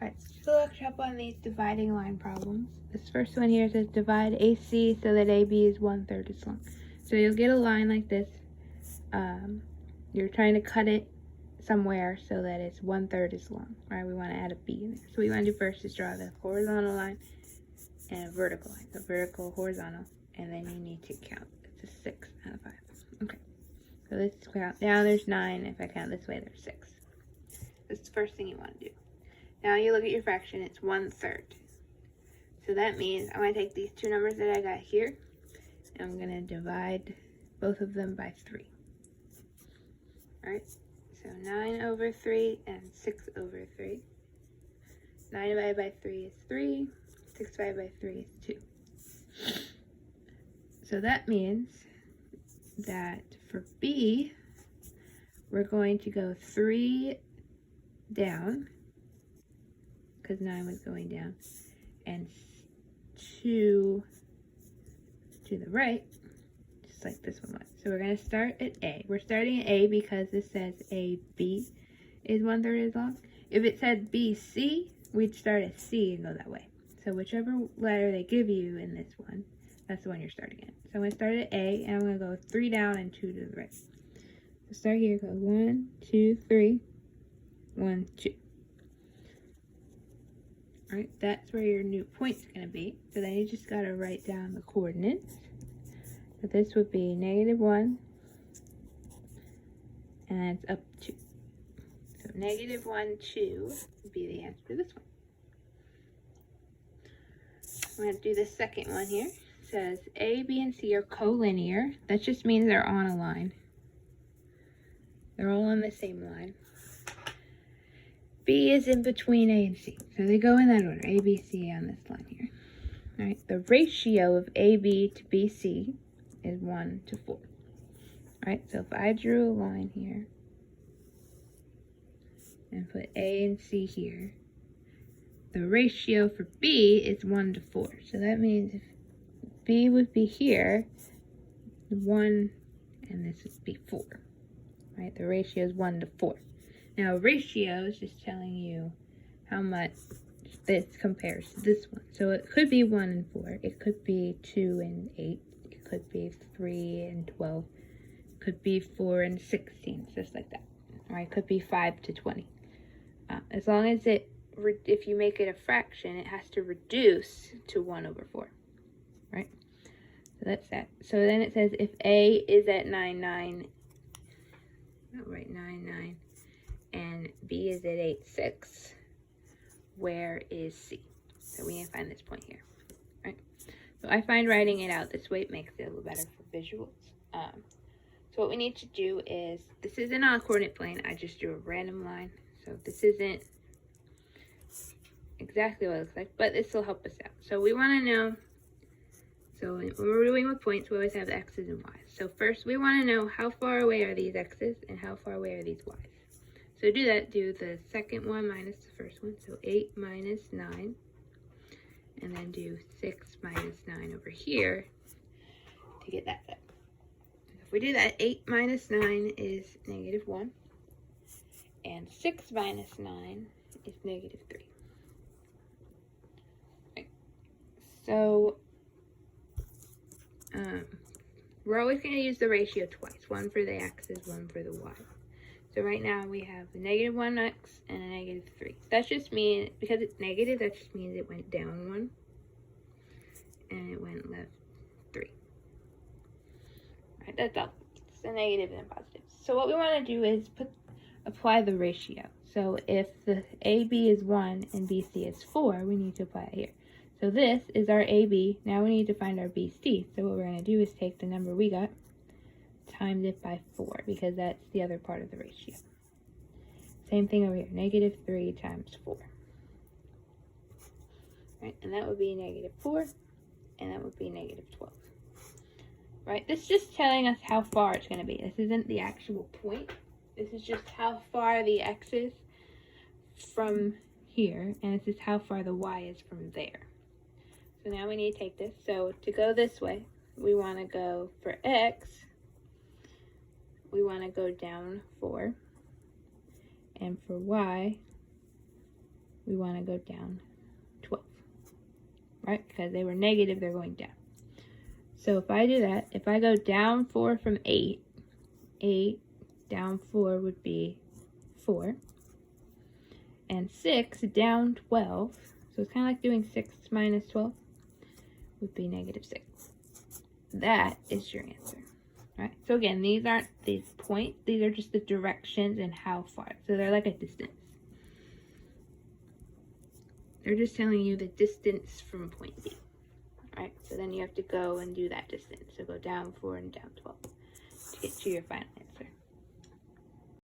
Alright, so look up on these dividing line problems. This first one here says divide AC so that AB is 1/3 as long. So you'll get a line like this. You're trying to cut it somewhere so that it's 1/3 as long, right? We want to add a B in there. So what we want to do first is draw the horizontal line and a vertical line. So vertical, horizontal, and then you need to count. It's a 6 out of 5. Okay. So let's count down. There's 9. If I count this way, there's 6. That's the first thing you want to do. Now you look at your fraction. It's 1/3. So that means I'm going to take these two numbers that I got here, and I'm going to divide both of them by 3. Alright, so 9/3 and 6/3. 9 divided by 3 is 3. 6 divided by 3 is 2. So that means that for B, we're going to go 3 down, because 9 was going down, and 2 to the right, just like this one was. So we're going to start at A. We're starting at A because this says AB is 1/3 as long. If it said BC, we'd start at C and go that way. So whichever letter they give you in this one, that's the one you're starting at. So I'm going to start at A, and I'm going to go 3 down and 2 to the right. So start here, go 1, 2, 3, 1, 2. Alright, that's where your new point's going to be. So then you just got to write down the coordinates. So this would be -1, and it's up 2. So -1, 2 would be the answer to this one. I'm going to do the second one here. It says A, B, and C are collinear. That just means they're on a line. They're all on the same line. B is in between A and C. So they go in that order, A, B, C on this line here. Alright, the ratio of AB to BC is 1:4. Alright, so if I drew a line here and put A and C here, the ratio for B is 1:4. So that means if B would be here, 1, and this would be 4. Right, the ratio is 1:4. Now, ratio is just telling you how much this compares to this one. So it could be 1 and 4. It could be 2 and 8. It could be 3 and 12. It could be 4 and 16, just like that. Or it could be 5 to 20. As long as if you make it a fraction, it has to reduce to 1/4. Right? So that's that. So then it says if A is at 9, 9, I'll write 9, 9, and B is at 8, 6, where is C? So we need to find this point here, right? So I find writing it out this way makes it a little better for visuals. So what we need to do is, this isn't on a coordinate plane, I just drew a random line. So this isn't exactly what it looks like, but this will help us out. So we want to know, so when we're doing with points, we always have x's and y's. So first we want to know how far away are these x's and how far away are these y's. So to do that, do the second one minus the first one. So 8 minus 9. And then do 6 minus 9 over here to get that set. If we do that, 8 minus 9 is -1. And 6 minus 9 is -3. Right. So we're always going to use the ratio twice. One for the x's, one for the y. So right now we have a -1x and a -3. That just means, because it's negative, that just means it went down 1 and it went left 3. Alright, that's all. It's a negative and a positive. So what we want to do is apply the ratio. So if the AB is 1 and BC is 4, we need to apply it here. So this is our AB. Now we need to find our BC. So what we're going to do is take the number we got, times it by 4, because that's the other part of the ratio. Same thing over here, -3 times 4. Right, and that would be -4, and that would be -12. Right, this is just telling us how far it's going to be. This isn't the actual point. This is just how far the x is from here, and this is how far the y is from there. So now we need to take this. So to go this way, we want to go for x, we want to go down 4, and for y, we want to go down 12, right? Because they were negative, they're going down. So if I do that, if I go down 4 from 8, 8 down 4 would be 4. And 6 down 12, so it's kind of like doing 6 minus 12, would be negative 6. That is your answer. Right? So again, these aren't these points, these are just the directions and how far. So they're like a distance. They're just telling you the distance from point B. Right? So then you have to go and do that distance. So go down 4 and down 12 to get to your final answer.